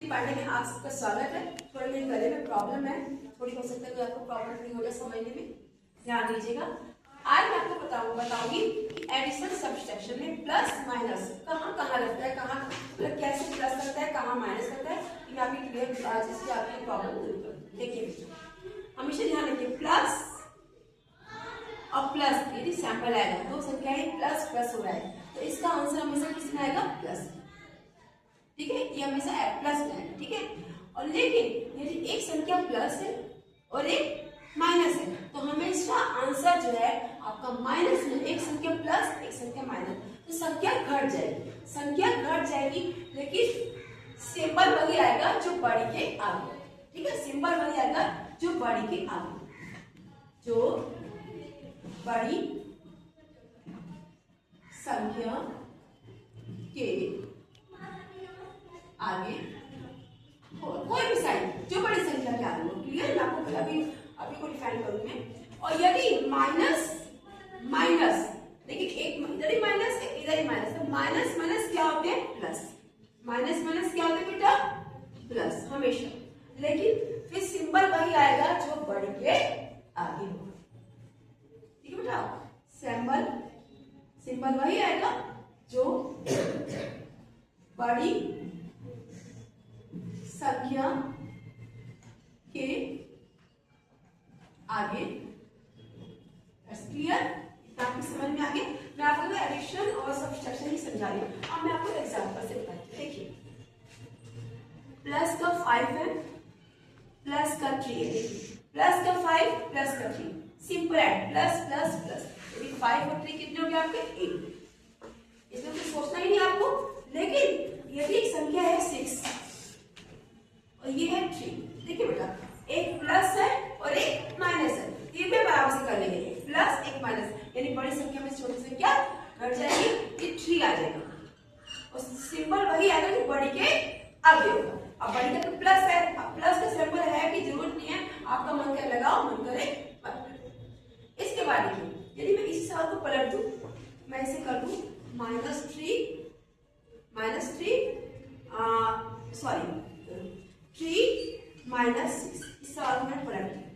पढ़ने में आप सबका स्वागत है। थोड़ी मेरे गले में प्रॉब्लम है, थोड़ी हो सकता है कि आपको प्रॉब्लम नहीं हो जाए समझने में, ध्यान दीजिएगा। आज मैं आपको बताऊंगी कि एडिशन सब्सट्रैक्शन में प्लस माइनस कहाँ कहाँ लगता है, कहाँ मतलब कैसे प्लस लगता है, कहाँ माइनस लगता है, ये आपकी क्लियर जिससे आपकी प्रॉब्लम दूर कर। देखिए हमेशा ध्यान रखिए, प्लस और प्लस यदि सैंपल आएगा दो संख्या प्लस प्लस हो रहा है तो इसका आंसर हमेशा किस में आएगा, प्लस। ठीक है, ये हमेशा प्लस में आएगा। ठीक है, और लेकिन यदि एक संख्या प्लस है और एक माइनस है तो हमेशा आंसर जो है आपका माइनस में, एक संख्या प्लस एक संख्या माइनस, तो संख्या घट जाएगी, संख्या घट जाएगी लेकिन सिंबल वही आएगा जो बड़ी के आगे। ठीक है, सिंबल वही आएगा जो बड़ी के आगे, जो बड़ी संख्या के आगे कोई भी साइन जो बड़ी संख्या के आगे हो। क्लियर, मैं आपको अभी को डिफाइन करूंगी। और यदि माइनस माइनस, देखिए एक इधर ही माइनस है इधर ही माइनस, तो माइनस माइनस क्या होते हैं, प्लस। माइनस माइनस क्या होते हैं बेटा, प्लस हमेशा, लेकिन फिर सिंबल वही आएगा जो बड़ी के आगे होगा। ठीक है बेटा, सिंबल वही आएगा जो बड़ी संख्या के आगे। क्लियर, आपकी समझ में आ गई। मैं आपको एडिशन और सब्सट्रैक्शन ही समझा रही हूँ। अब मैं आपको एग्जांपल से बताती हूँ। देखिए प्लस का 5 है, प्लस का 3 है, प्लस का 5 प्लस का 3, simple add, plus plus plus. 5 और 3 कितने हो गए आपके, 8। इसमें कुछ सोचना ही नहीं आपको। लेकिन यदि एक संख्या है 6 और ये है 3, देखिए बेटा एक प्लस है और एक माइनस है, ये भी बराबर से कर लेंगे, एक प्लस एक माइनस, यानी बड़ी संख्या में छोटी संख्या घट जाएगी, ये 3 आ जाएगा और सिंबल वही आएगा जो बड़ी के आगे होगा। अब बड़ी का तो प्लस है, अब प्लस का सिंबल है कि जरूरत नहीं है, आपका मन करे लगाओ, मन करे मत। इसके बाद देखिए यदि मैं इसी सवाल को पलट दूं, मैं इसे कर दूं -3 माइनस 6, इस सवाल में पलट दिया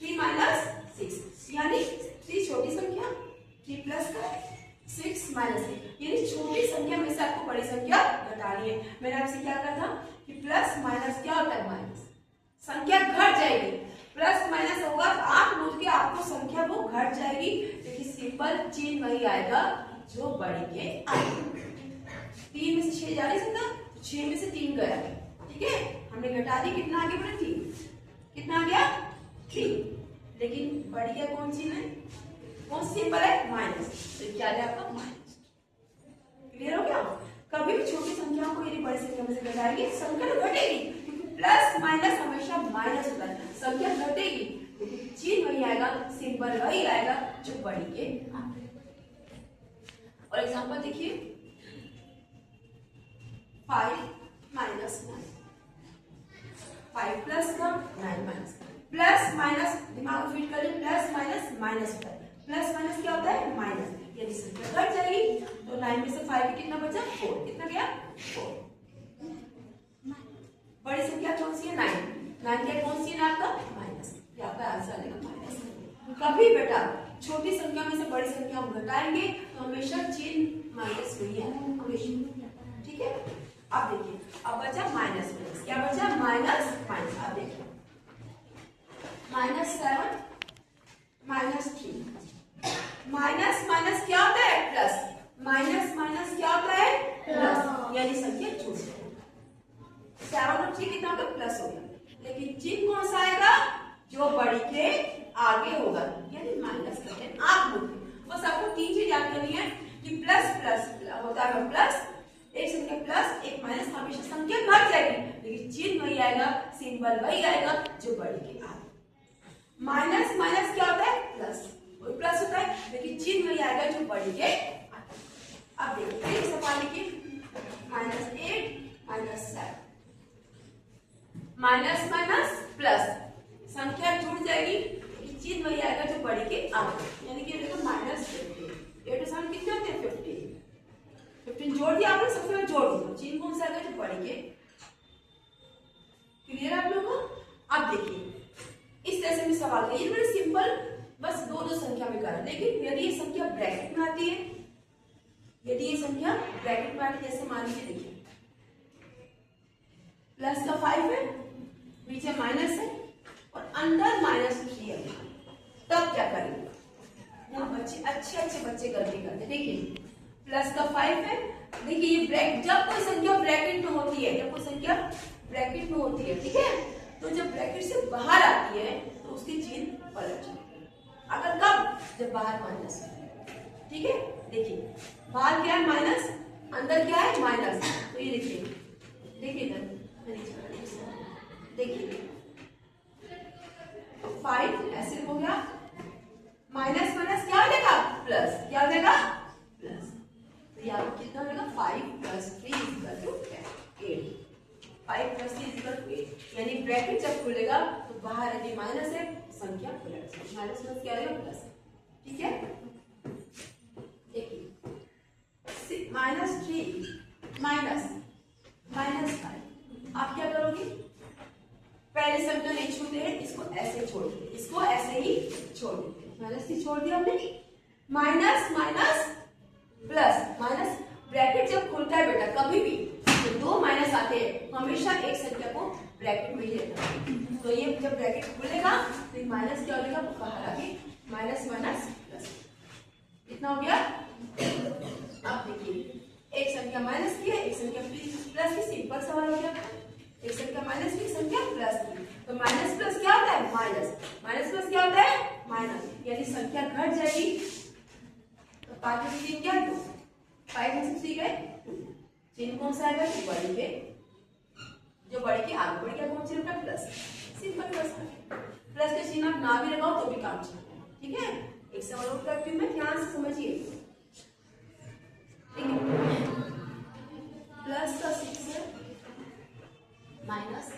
3 माइनस 6, यानी 3 छोटी संख्या, 3 प्लस का 6 माइनस 6, यानी छोटी संख्या में से आपको बड़ी संख्या घटानी है। मैंने आपसे क्या कहा था कि प्लस माइनस क्या होता है, माइनस, संख्या घट जाएगी, प्लस माइनस होगा तो आप मूल के आपको संख्या वो घट जाएगी, लेकिन सिंपल चिन्ह वही आएगा जो बड़ी के आगे। 3 में से 6 जा नहीं सकता, 6 में से 3 गया। ठीक है, हमने घटा दी, कितना आगे बढ़ा, 3, कितना आ गया 3, लेकिन बड़ी क्या कौन सी है, कौन सी सिंबल है, माइनस, तो क्या है आपका माइनस। क्लियर हो गया। कभी भी छोटी संख्याओं को यदि बड़ी संख्या में से घटाएंगे संख्या तो घटेगी, क्योंकि प्लस माइनस हमेशा माइनस होता है, संख्या घटेगी लेकिन चिन्ह वही आएगा, सिंबल वही आएगा जो बड़ी के आगे। और एग्जांपल देखिए 5 माइनस 9, 5 प्लस का 9 माइनस, प्लस माइनस दिमाग फिट कर ले, प्लस माइनस माइनस होता है, प्लस माइनस क्या होता है, माइनस, यदि संख्या घट जाएगी तो 9 में से 5 कितना बचा, 4, कितना गया 4। बड़ी संख्या कौन सी है, 9 क्या कौन सी है आपका, माइनस, ये आपका आंसर आएगा माइनस। कभी बेटा छोटी संख्या में से बड़ी संख्या हम घटाएंगे तो हमेशा चिन्ह माइनस वही है हमेशा। ठीक है, अब देखिए अब बचा माइनस माइनस, क्या बचा, माइनस माइनस। अब देखिए -7 -3, माइनस माइनस क्या होता है, प्लस, माइनस माइनस क्या होता है, प्लस, यानी संख्या जुड़ जाएगी। 7 और 3 कितना होगा, प्लस हो गया, लेकिन चिन्ह कौन सा आएगा, जो बड़ी के आगे होगा, यानी माइनस करते हैं आप लोग। बस आपको 3 चीज याद करनी है कि प्लस प्लस होता है, प्लस एक संख्या प्लस एक माइनस, हमेशा संख्या घट जाएगी लेकिन चिन्ह वही आएगा, सिंबल वही आएगा जो बड़ी के आगे। माइनस माइनस क्या होता है, प्लस, वही प्लस होता है लेकिन चिन्ह वही आएगा जो बड़ी के आगे। अब देखिए सवाल लिखिए -8 -7, माइनस माइनस प्लस, संख्या जुड़ जाएगी लेकिन चिन्ह वही आएगा जो बड़ी के आगे, यानी कि देखो -15, 8 और 7 कितने होते हैं, 15 जोड़ दिया आपने, सबसे पहले जोड़ दिया, चिन्ह कौन सा आएगा जो बड़ी के आप देखिए इस तरह से भी सवाल किया, ये बड़े सिंपल, बस दो संख्या में करा। लेकिन यदि ये संख्या ब्रैकेट में आती है, यदि ये संख्या ब्रैकेट में आती है, जैसे मान लीजिए देखिए प्लस का 5 है, नीचे माइनस है और अंदर -3 है, तब क्या करेंगे? यहाँ बच्चे अच्छे बच्चे गलती करते। देखिए प्लस का 5 है, देखिए ये ब्रैकेट, जब कोई संख्या ब्रैकेट में होती है, जब कोई संख्या ब्रैकेट में होती है, ठीक है, तो जब ब्रैकेट से बाहर आती है तो उसकी चिन्ह पलट जाती है। अगर कब? जब बाहर माइनस है, ठीक है। देखिए बाहर क्या है? माइनस, अंदर क्या है? माइनस। तो ये देखिए इधर देखिए 5 ऐसे हो गया, माइनस माइनस क्या हो जाएगा? प्लस। क्या हो जाएगा? प्लस। तो यहाँ कितना हो जाएगा? 5 + 3 = 8। 5 + 3 = 8। यानी ब्रैकेट जब खुलेगा तो बाहर यदि माइनस है, संख्या पलट जाएगी, माइनस प्लस क्या आएगा? प्लस। ठीक है, देखिए -3 -5, आप क्या करोगे? पहले संख्या नहीं छूते हैं, इसको ऐसे छोड़ देते, इसको ऐसे ही छोड़ देते। -3 छोड़ दिया हमने, minus minus plus, minus bracket जब खुलता है बेटा कभी भी तो दो माइनस आते हैं, हमेशा एक संख्या को ब्रैकेट में ही लेना है। तो ये जब ब्रैकेट खुलेगा तो माइनस क्या हो जाएगा? बाहर आके माइनस माइनस प्लस, कितना हो गया? आप देखिए एक संख्या माइनस की है, एक संख्या प्लस की, सिंपल सवाल हो गया। एक संख्या माइनस की, संख्या प्लस की, तो माइनस प्लस क्या होता है? माइनस, माइनस प्लस क्या होता है? माइनस, यानी संख्या घट जाएगी। तो 5 में से 3 क्या? 2, 5 में से 3 गए 2, चिन्ह कौन सा आएगा? बड़ी के, जो बड़ी के आगे बढ़ गया कौन सी होगा? प्लस। सिंपल प्लस, प्लस के चिन्ह आप ना भी लगाओ तो भी काम चलेगा। ठीक है, एक सवाल और करती हूँ मैं, ध्यान से समझिए। ठीक है, प्लस का 6 है, माइनस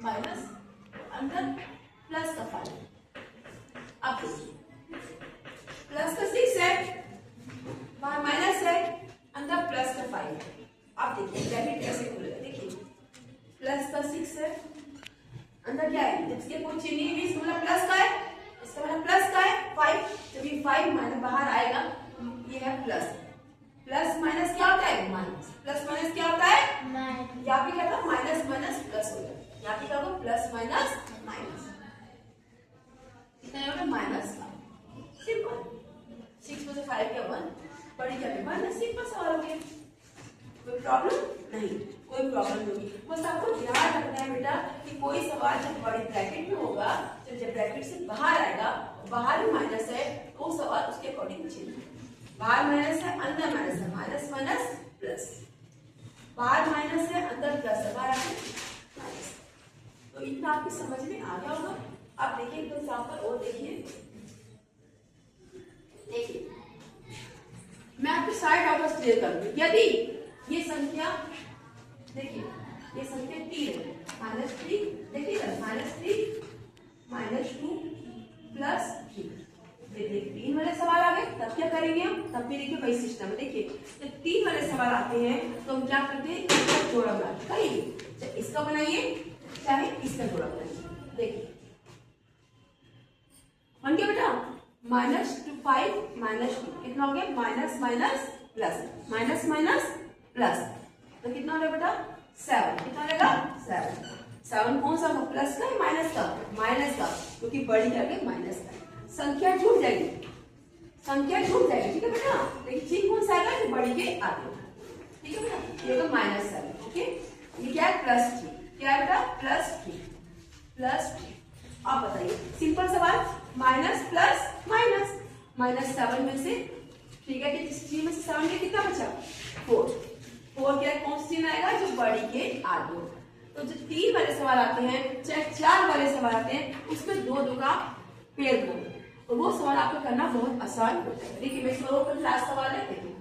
माइनस अंदर प्लस का 5। अब प्लस का 6 है, वहां माइनस है, अंदर प्लस का 5 है। अब देखिए ब्रैकेट कैसे खुलेगा? देखिए प्लस का 6 है, अंदर क्या है? इसके कोई चिन्ह नहीं है, इसका मतलब प्लस का है, इसका मतलब प्लस का है 5। जब ये 5 माइनस बाहर आएगा, ये है प्लस, प्लस माइनस क्या होता है? माइनस, प्लस माइनस क्या होता है? यहाँ पे क्या था? माइनस माइनस प्लस हो गया, यहाँ पे क्या होगा? प्लस माइनस माइनस, कितना होगा? माइनस का। सिंपल, 6 में से 5 क्या? 1, बड़ी क्या? 1। सिंपल सवाल हो गया, कोई प्रॉब्लम नहीं, कोई प्रॉब्लम नहीं। बस आपको ध्यान रखना है बेटा कि कोई सवाल जब बड़ी ब्रैकेट में होगा, तो जब ब्रैकेट से बाहर आएगा, बाहर भी माइनस है, तो सवाल उसके अकॉर्डिंग चिन्ह, बाहर माइनस है, अंदर माइनस है, माइनस माइनस प्लस, बाहर माइनस है, अंदर प्लस है, बाहर माइनस। तो इतना आपकी समझ में आ गया होगा। आप देखिए तो एग्जाम्पल और देखिए, देखिए मैं आपकी सारे डाउट्स क्लियर करूंगी। यदि ये संख्या, देखिए ये संख्या 3 है, -3, देखिए -3 -2 +3, देखिए 3 वाले सवाल आ गए, तब क्या करेंगे हम? तब भी देखिए वही सिस्टम है। देखिए जब 3 वाले सवाल आते हैं तो हम क्या करते हैं? इसका जोड़ा बनाते, करिए, चाहे इसका बनाइए चाहे इसका जोड़ा बनाइए। देखिए बन गया बेटा, -5 -2, कितना हो गया? Minus minus plus, minus minus plus, तो कितना हो गया बेटा? 7। कितना रहेगा? 7। 7 कौन सा? प्लस का माइनस का? माइनस का, क्योंकि बड़ी क्या? माइनस का। संख्या छूट जाएगी, संख्या छूट जाएगी। ठीक है बेटा, लेकिन चिन्ह कौन सा आएगा? बड़ी के आगे। ठीक है बेटा, ये होगा -7। ओके, ये क्या है? +3। क्या है बेटा? +3। आप बताइए, सिंपल सवाल, माइनस प्लस माइनस, -7 में से, ठीक है, कि इस चीज में से 7 में कितना बचा? 4 क्या? कौन सा चिन्ह आएगा? जो बड़ी के आगे। तो जो 3 वाले सवाल आते हैं, चाहे 4 वाले सवाल आते हैं, उसमें 2 का पेड़ दो, तो वो सवाल आपको करना बहुत आसान होता है। देखिए मैं इसमें और लास्ट सवाल है, देखिए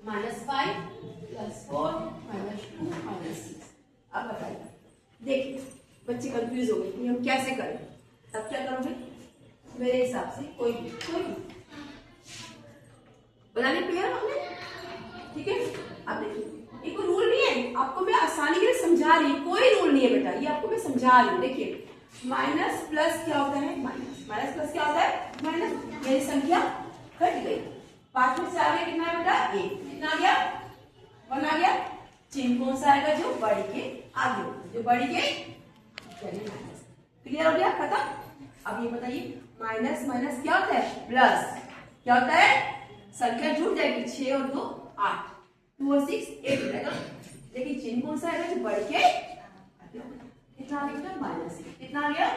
-5 +4 -2 -6। अब बताइए, देखिए बच्चे कंफ्यूज हो गए कि हम कैसे करें, तब क्या करोगे? मेरे हिसाब से कोई भी बनाने क्लियर हमने, ठीक है। अब देखिए ये कोई रूल नहीं है, आपको मैं आसानी के लिए समझा रही हूँ, कोई रूल नहीं है बेटा, ये आपको मैं समझा समझा रही हूँ। देखिए माइनस प्लस क्या होता है, माइनस माइनस प्लस क्या होता है, माइनस। मेरी संख्या घट गई, 5 में से आ गया कितना बेटा, 1, कितना आ गया, 1 आ गया। चिन्ह कौन सा आएगा, जो बढ़ी के आगे, जो बढ़ी के माइनस। क्लियर हो गया, खत्म। अब ये बताइए माइनस माइनस क्या होता है, प्लस। क्या होता है, संख्या जुड़ जाएगी, 6 और 2 8, 2 और 6 8 हो जाएगा। लेकिन चिन्ह कौन सा आएगा, जो बढ़ के कितना आ गया, माइनस। कितना आ गया,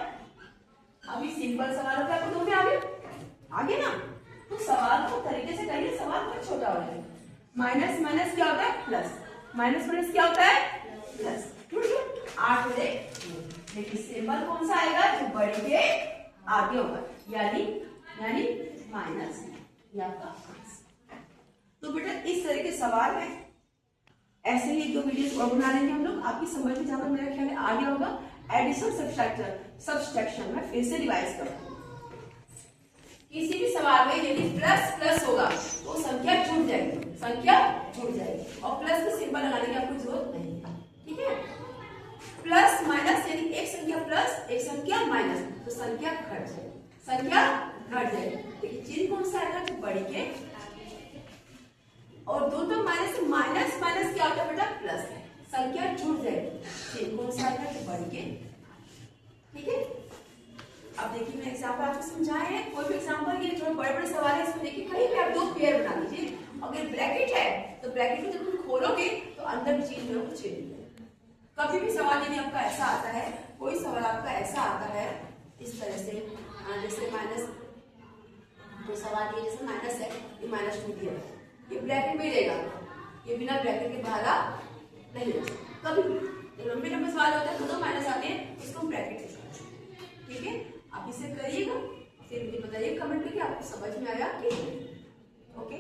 अभी सिंपल सवाल होता है, आपको 2 में आ गया ना। तो सवाल को तरीके से करिए, सवाल बहुत छोटा हो जाएगा। माइनस माइनस क्या होता है, प्लस। माइनस माइनस क्या होता है, प्लस। 8 हो जाए, लेकिन सिंबल कौन सा आएगा, जो बढ़ के आगे होगा, यानी माइनस। तो बेटा इस तरह के सवाल है, ऐसे ही 2 वीडियोस और बना लेंगे हम लोग, आपकी समझ में जहां पर मेरा ख्याल है आ गया होगा। एडिशन सब्सट्रैक्शन में फिर से रिवाइज करो। किसी भी सवाल में यदि प्लस प्लस होगा तो संख्या जुड़ जाएगी, संख्या जुड़ जाएगी, और प्लस का सिंबल लगाने की आपको जरूरत नहीं है, ठीक है। प्लस माइनस यदि एक संख्या प्लस एक संख्या माइनस, तो संख्या घट जाएगी, संख्या घट जाएगी। लेकिन चिन्ह कौन सा आएगा, जो बढ़ी के, और दोनों माइनस माइनस माइनस क्या होता है बेटा, प्लस है, संख्या जुड़ जाएगी। चिन्ह कौन सा आएगा, जो बढ़ी के, ठीक है। अब देखिए मैं एग्जाम्पल आपको समझाए हैं, कोई भी एग्जाम्पल, ये थोड़े बड़े बड़े सवाल है, इसमें देखिए कहीं पे आप 2 पेयर बना लीजिए। अगर ब्रैकेट है तो ब्रैकेट को जब तुम खोलोगे तो अंदर भी चीज जो है कुछ नहीं। कभी भी सवाल यदि आपका ऐसा आता है, कोई सवाल आपका ऐसा आता है इस तरह से, जैसे माइनस, तो सवाल ये जैसे माइनस है, ये -2 दिया है, ये ब्रैकेट में रहेगा, ये बिना ब्रैकेट के बाहर नहीं रह सकता। कभी भी लंबे लंबे सवाल होते हैं, 2 माइनस आते हैं, इसको ब्रैकेट से समझो, ठीक है। आप इसे करिएगा, फिर मुझे बताइए कमेंट करके आपको समझ में आया कि ओके।